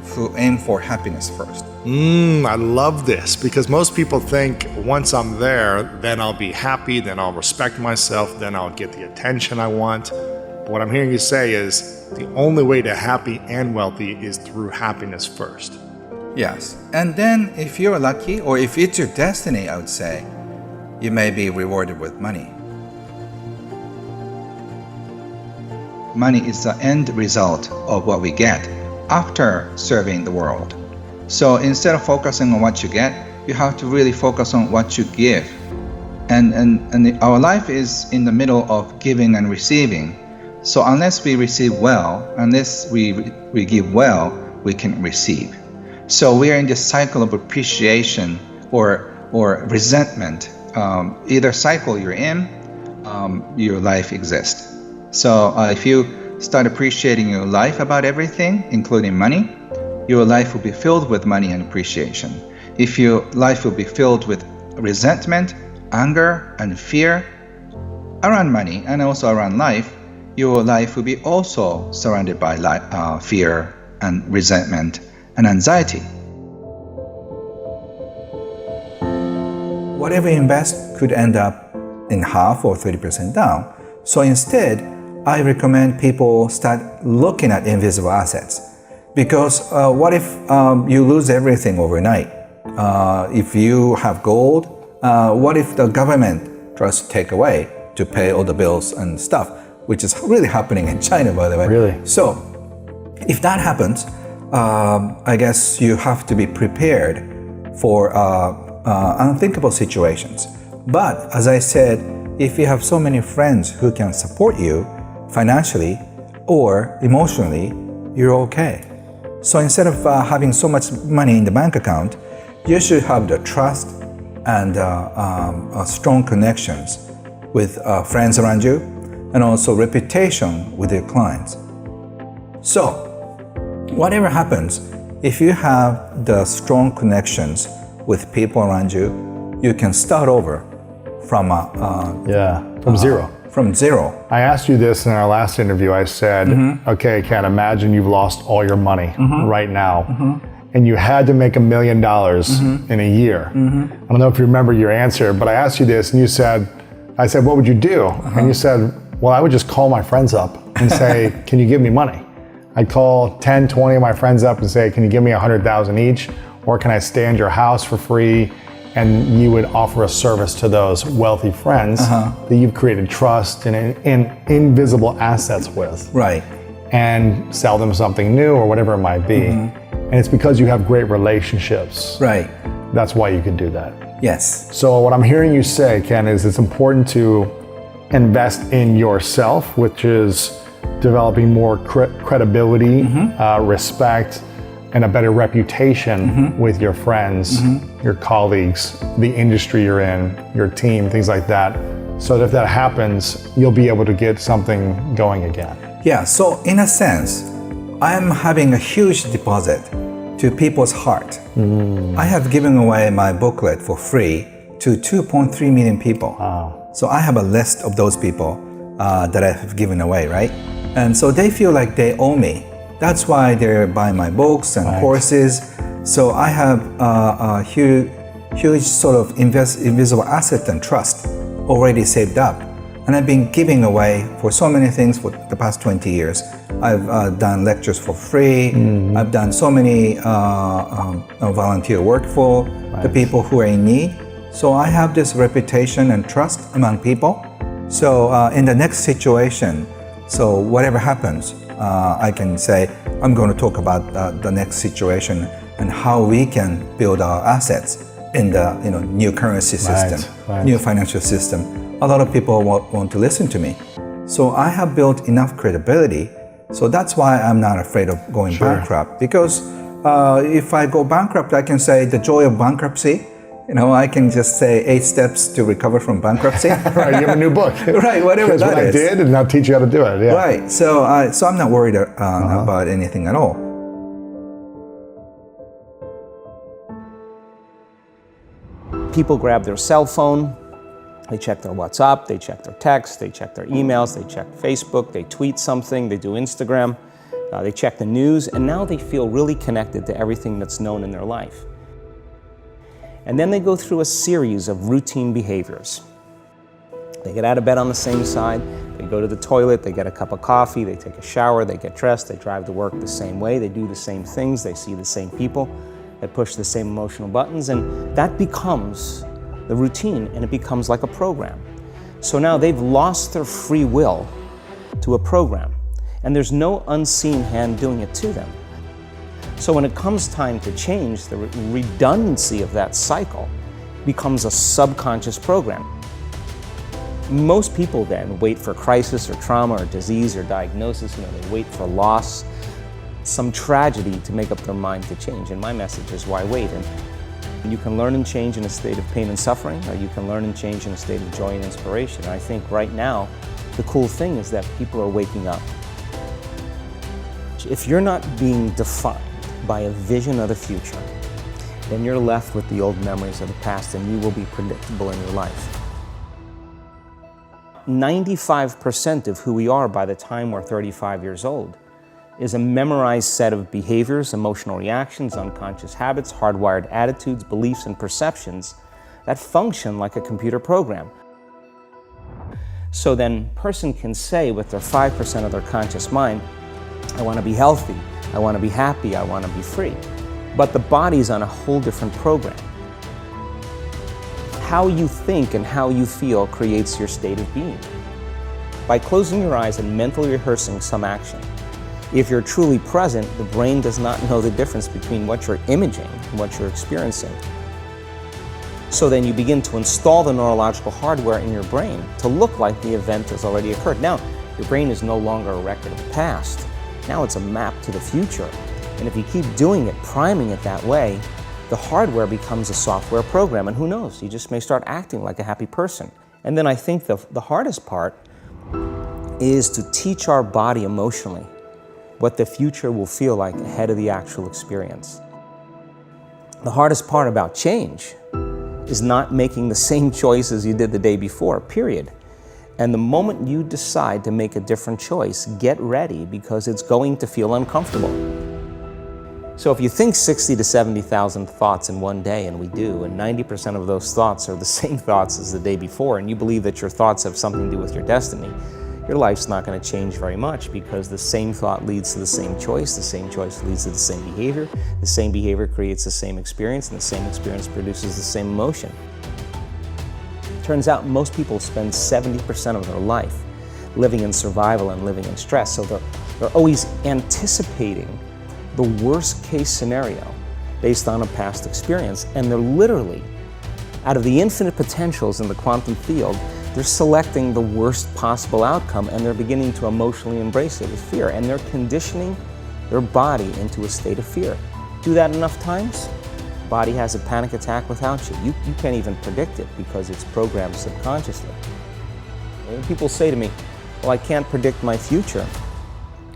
who aim for happiness first.
I love this, because most people think once I'm there, then I'll be happy, then I'll respect myself, then I'll get the attention I want. But what I'm hearing you say is the only way to happy and wealthy is through happiness first.
Yes, and then if you're lucky, or if it's your destiny, I would say, you may be rewarded with money. Money is the end result of what we get after serving the world. So instead of focusing on what you get, you have to really focus on what you give. And our life is in the middle of giving and receiving. So unless we receive well, unless we give well, we can receive. So we are in this cycle of appreciation or resentment. Either cycle you're in, your life exists. So if you start appreciating your life about everything, including money, your life will be filled with money and appreciation. If your life will be filled with resentment, anger, and fear around money and also around life, your life will be also surrounded by fear and resentment and anxiety. Whatever you invest could end up in half or 30% down. So instead, I recommend people start looking at invisible assets. Because what if you lose everything overnight? If you have gold, what if the government tries to take away to pay all the bills and stuff, which is really happening in China, by the way.
Really?
So if that happens, I guess you have to be prepared for unthinkable situations. But as I said, if you have so many friends who can support you financially or emotionally, you're okay. So instead of having so much money in the bank account, you should have the trust and strong connections with friends around you, and also reputation with your clients. So whatever happens, if you have the strong connections with people around you, you can start over from
zero.
From zero.
I asked you this in our last interview. I said, okay, Kat, imagine you've lost all your money right now, and you had to make $1 million in a year. I don't know if you remember your answer, but I asked you this, and you said, I said, what would you do? And you said, well, I would just call my friends up and say, can you give me money? I'd call 10, 20 of my friends up and say, can you give me 100,000 each? Or can I stay in your house for free? And you would offer a service to those wealthy friends that you've created trust and invisible assets with.
Right.
And sell them something new or whatever it might be. And it's because you have great relationships.
Right.
That's why you can do that.
Yes.
So what I'm hearing you say, Ken, is it's important to invest in yourself, which is developing more credibility, respect, and a better reputation with your friends, your colleagues, the industry you're in, your team, things like that. So that if that happens, you'll be able to get something going again.
Yeah, so in a sense, I'm having a huge deposit to people's heart. I have given away my booklet for free to 2.3 million people.
Wow.
So I have a list of those people that I have given away, right? And so they feel like they owe me. That's why they're buying my books and courses. So I have a huge sort of invisible asset and trust already saved up. And I've been giving away for so many things for the past 20 years. I've done lectures for free. I've done so many volunteer work for the people who are in need. So I have this reputation and trust among people. So in the next situation, so whatever happens, I can say, I'm going to talk about the next situation and how we can build our assets in the new currency system, new financial system. A lot of people want to listen to me. So I have built enough credibility. So that's why I'm not afraid of going bankrupt. Because if I go bankrupt, I can say the joy of bankruptcy. I can just say 8 steps to recover from bankruptcy.
Right, you have a new book.
Right, whatever that is.
That's what I did, and I'll teach you how to do it. Yeah.
Right, so I'm not worried about anything at all.
People grab their cell phone, they check their WhatsApp, they check their text, they check their emails, they check Facebook, they tweet something, they do Instagram, they check the news, and now they feel really connected to everything that's known in their life. And then they go through a series of routine behaviors. They get out of bed on the same side, they go to the toilet, they get a cup of coffee, they take a shower, they get dressed, they drive to work the same way, they do the same things, they see the same people, they push the same emotional buttons, and that becomes the routine, and it becomes like a program. So now they've lost their free will to a program, and there's no unseen hand doing it to them. So when it comes time to change, the redundancy of that cycle becomes a subconscious program. Most people then wait for crisis or trauma or disease or diagnosis. They wait for loss, some tragedy to make up their mind to change. And my message is, why wait? And you can learn and change in a state of pain and suffering, or you can learn and change in a state of joy and inspiration. And I think right now, the cool thing is that people are waking up. If you're not being defined by a vision of the future, then you're left with the old memories of the past, and you will be predictable in your life. 95% of who we are by the time we're 35 years old is a memorized set of behaviors, emotional reactions, unconscious habits, hardwired attitudes, beliefs, and perceptions that function like a computer program. So then a person can say with their 5% of their conscious mind, I want to be healthy, I want to be happy, I want to be free. But the body's on a whole different program. How you think and how you feel creates your state of being. By closing your eyes and mentally rehearsing some action, if you're truly present, the brain does not know the difference between what you're imaging and what you're experiencing. So then you begin to install the neurological hardware in your brain to look like the event has already occurred. Now, your brain is no longer a record of the past. Now it's a map to the future. And if you keep doing it, priming it that way, the hardware becomes a software program. And who knows, you just may start acting like a happy person. And then I think the hardest part is to teach our body emotionally what the future will feel like ahead of the actual experience. The hardest part about change is not making the same choices you did the day before, period. And the moment you decide to make a different choice, get ready, because it's going to feel uncomfortable. So if you think 60 to 70,000 thoughts in one day, and we do, and 90% of those thoughts are the same thoughts as the day before, and you believe that your thoughts have something to do with your destiny, your life's not going to change very much, because the same thought leads to the same choice leads to the same behavior creates the same experience, and the same experience produces the same emotion. Turns out most people spend 70% of their life living in survival and living in stress, so they're always anticipating the worst case scenario based on a past experience, and they're literally, out of the infinite potentials in the quantum field, they're selecting the worst possible outcome, and they're beginning to emotionally embrace it with fear, and they're conditioning their body into a state of fear. Do that enough times, the body has a panic attack without you. You can't even predict it because it's programmed subconsciously. When people say to me, well, I can't predict my future,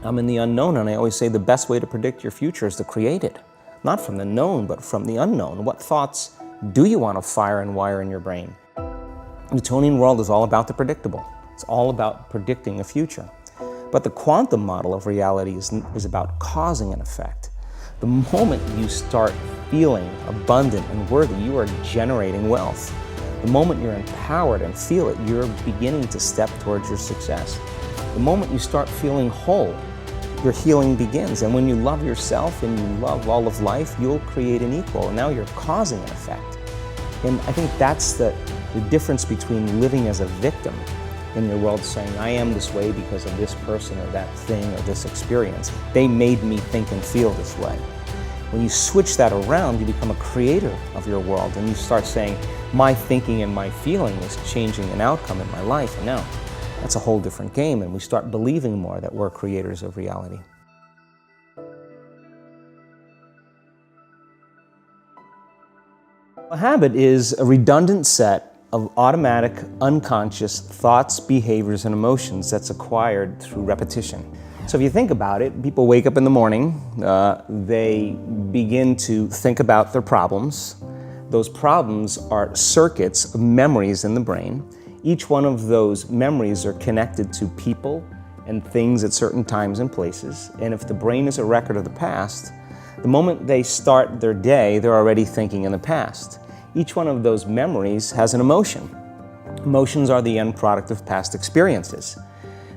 I'm in the unknown, and I always say the best way to predict your future is to create it. Not from the known, but from the unknown. What thoughts do you want to fire and wire in your brain? The Newtonian world is all about the predictable. It's all about predicting a future. But the quantum model of reality is about causing an effect. The moment you start feeling abundant and worthy, you are generating wealth. The moment you're empowered and feel it, you're beginning to step towards your success. The moment you start feeling whole, your healing begins. And when you love yourself and you love all of life, you'll create an equal. And now you're causing an effect. And I think that's the difference between living as a victim in your world, saying, I am this way because of this person or that thing or this experience. They made me think and feel this way. When you switch that around, you become a creator of your world, and you start saying, my thinking and my feeling is changing an outcome in my life. And now that's a whole different game, and we start believing more that we're creators of reality. A habit is a redundant set of automatic, unconscious thoughts, behaviors, and emotions that's acquired through repetition. So if you think about it, people wake up in the morning, they begin to think about their problems. Those problems are circuits of memories in the brain. Each one of those memories are connected to people and things at certain times and places. And if the brain is a record of the past, the moment they start their day, they're already thinking in the past. Each one of those memories has an emotion. Emotions are the end product of past experiences.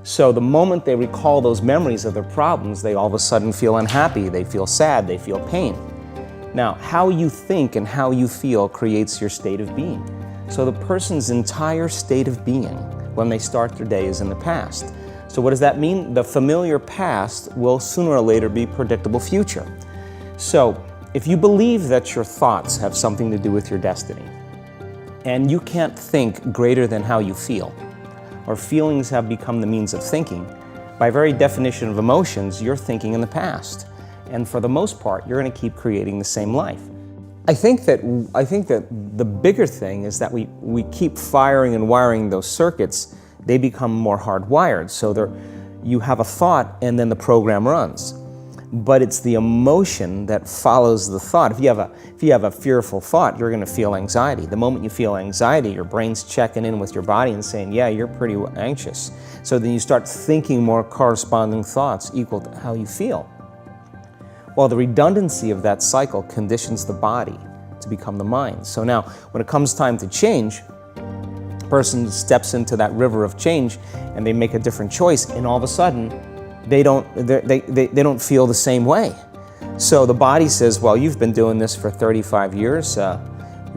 So the moment they recall those memories of their problems, they all of a sudden feel unhappy, they feel sad, they feel pain. Now, how you think and how you feel creates your state of being. So the person's entire state of being when they start their day is in the past. So what does that mean? The familiar past will sooner or later be predictable future. So if you believe that your thoughts have something to do with your destiny, and you can't think greater than how you feel, or feelings have become the means of thinking, by very definition of emotions, you're thinking in the past. And for the most part, you're going to keep creating the same life. I think that the bigger thing is that we keep firing and wiring those circuits. They become more hardwired. So you have a thought and then the program runs. But it's the emotion that follows the thought. If you have a fearful thought, you're going to feel anxiety. The moment you feel anxiety, your brain's checking in with your body and saying, yeah, you're pretty anxious. So then you start thinking more corresponding thoughts equal to how you feel. Well, the redundancy of that cycle conditions the body to become the mind. So now, when it comes time to change, a person steps into that river of change and they make a different choice, and all of a sudden, they don't feel the same way. So the body says, well, you've been doing this for 35 years. You're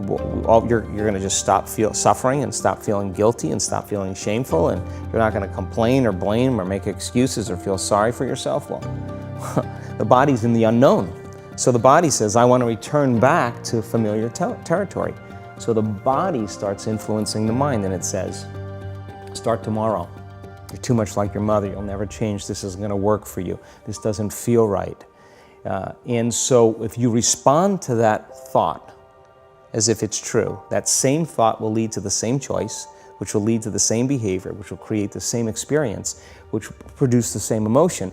going to just stop suffering and stop feeling guilty and stop feeling shameful, and you're not going to complain or blame or make excuses or feel sorry for yourself. Well, the body's in the unknown. So the body says, I want to return back to familiar territory. So the body starts influencing the mind, and it says, start tomorrow. You're too much like your mother. You'll never change. This isn't going to work for you. This doesn't feel right. And so if you respond to that thought as if it's true, that same thought will lead to the same choice, which will lead to the same behavior, which will create the same experience, which will produce the same emotion.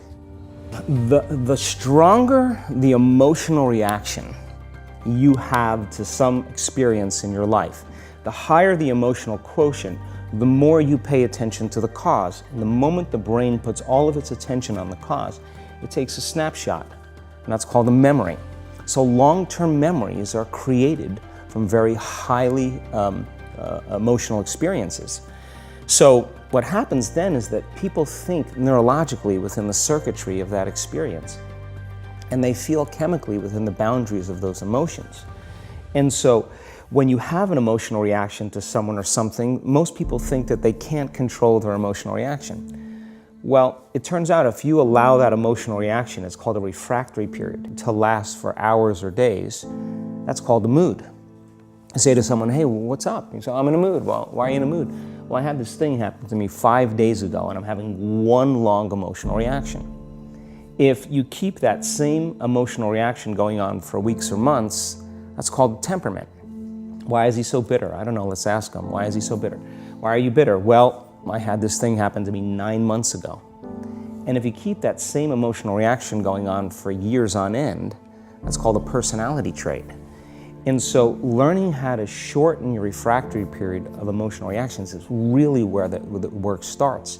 The stronger the emotional reaction you have to some experience in your life, the higher the emotional quotient, the more you pay attention to the cause. And the moment the brain puts all of its attention on the cause, it takes a snapshot, and that's called a memory. So long-term memories are created from very highly emotional experiences. So what happens then is that people think neurologically within the circuitry of that experience, and they feel chemically within the boundaries of those emotions. And so when you have an emotional reaction to someone or something, most people think that they can't control their emotional reaction. Well, it turns out if you allow that emotional reaction, it's called a refractory period, to last for hours or days, that's called a mood. I say to someone, hey, what's up? You say, I'm in a mood. Well, why are you in a mood? Well, I had this thing happen to me 5 days ago, and I'm having one long emotional reaction. If you keep that same emotional reaction going on for weeks or months, that's called temperament. Why is he so bitter? I don't know, let's ask him. Why is he so bitter? Why are you bitter? Well, I had this thing happen to me 9 months ago. And if you keep that same emotional reaction going on for years on end, that's called a personality trait. And so learning how to shorten your refractory period of emotional reactions is really where the work starts.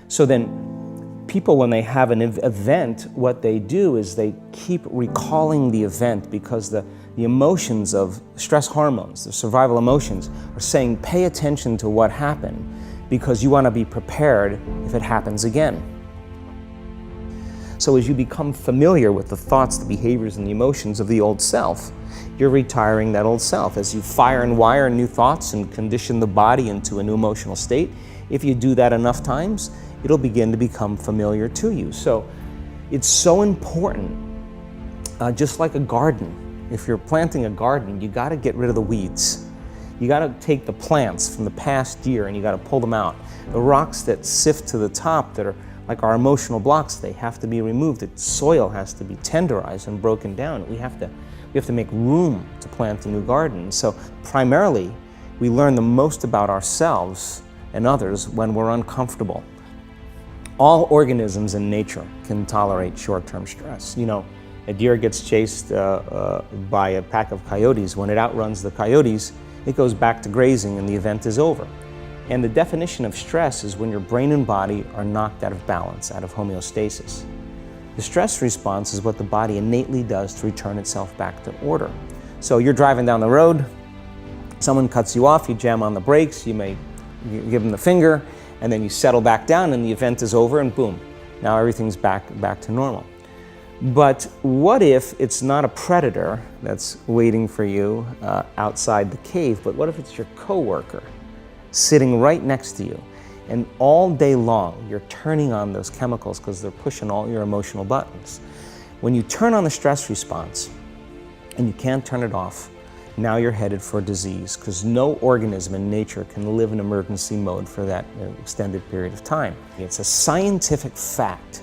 So then people, when they have an event, what they do is they keep recalling the event because the emotions of stress hormones, the survival emotions, are saying pay attention to what happened because you want to be prepared if it happens again. So as you become familiar with the thoughts, the behaviors, and the emotions of the old self, you're retiring that old self. As you fire and wire new thoughts and condition the body into a new emotional state, if you do that enough times, it'll begin to become familiar to you. So it's so important, just like a garden. If you're planting a garden, you got to get rid of the weeds. You got to take the plants from the past year and you got to pull them out. The rocks that sift to the top that are like our emotional blocks, they have to be removed. The soil has to be tenderized and broken down. We have to make room to plant a new garden. So primarily, we learn the most about ourselves and others when we're uncomfortable. All organisms in nature can tolerate short-term stress. You know, a deer gets chased by a pack of coyotes. When it outruns the coyotes, it goes back to grazing and the event is over. And the definition of stress is when your brain and body are knocked out of balance, out of homeostasis. The stress response is what the body innately does to return itself back to order. So you're driving down the road, someone cuts you off, you jam on the brakes, you give them the finger, and then you settle back down and the event is over and boom, now everything's back to normal. But what if it's not a predator that's waiting for you outside the cave, but what if it's your coworker sitting right next to you? And all day long, you're turning on those chemicals because they're pushing all your emotional buttons. When you turn on the stress response and you can't turn it off, now you're headed for disease because no organism in nature can live in emergency mode for that extended period of time. It's a scientific fact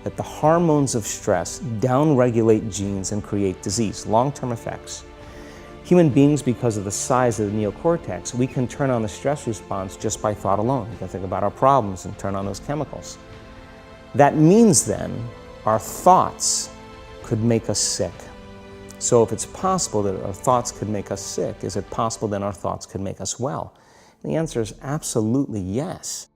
that the hormones of stress downregulate genes and create disease, long-term effects. Human beings, because of the size of the neocortex, we can turn on the stress response just by thought alone. We can think about our problems and turn on those chemicals. That means then our thoughts could make us sick. So if it's possible that our thoughts could make us sick, is it possible then our thoughts could make us well? And the answer is absolutely yes.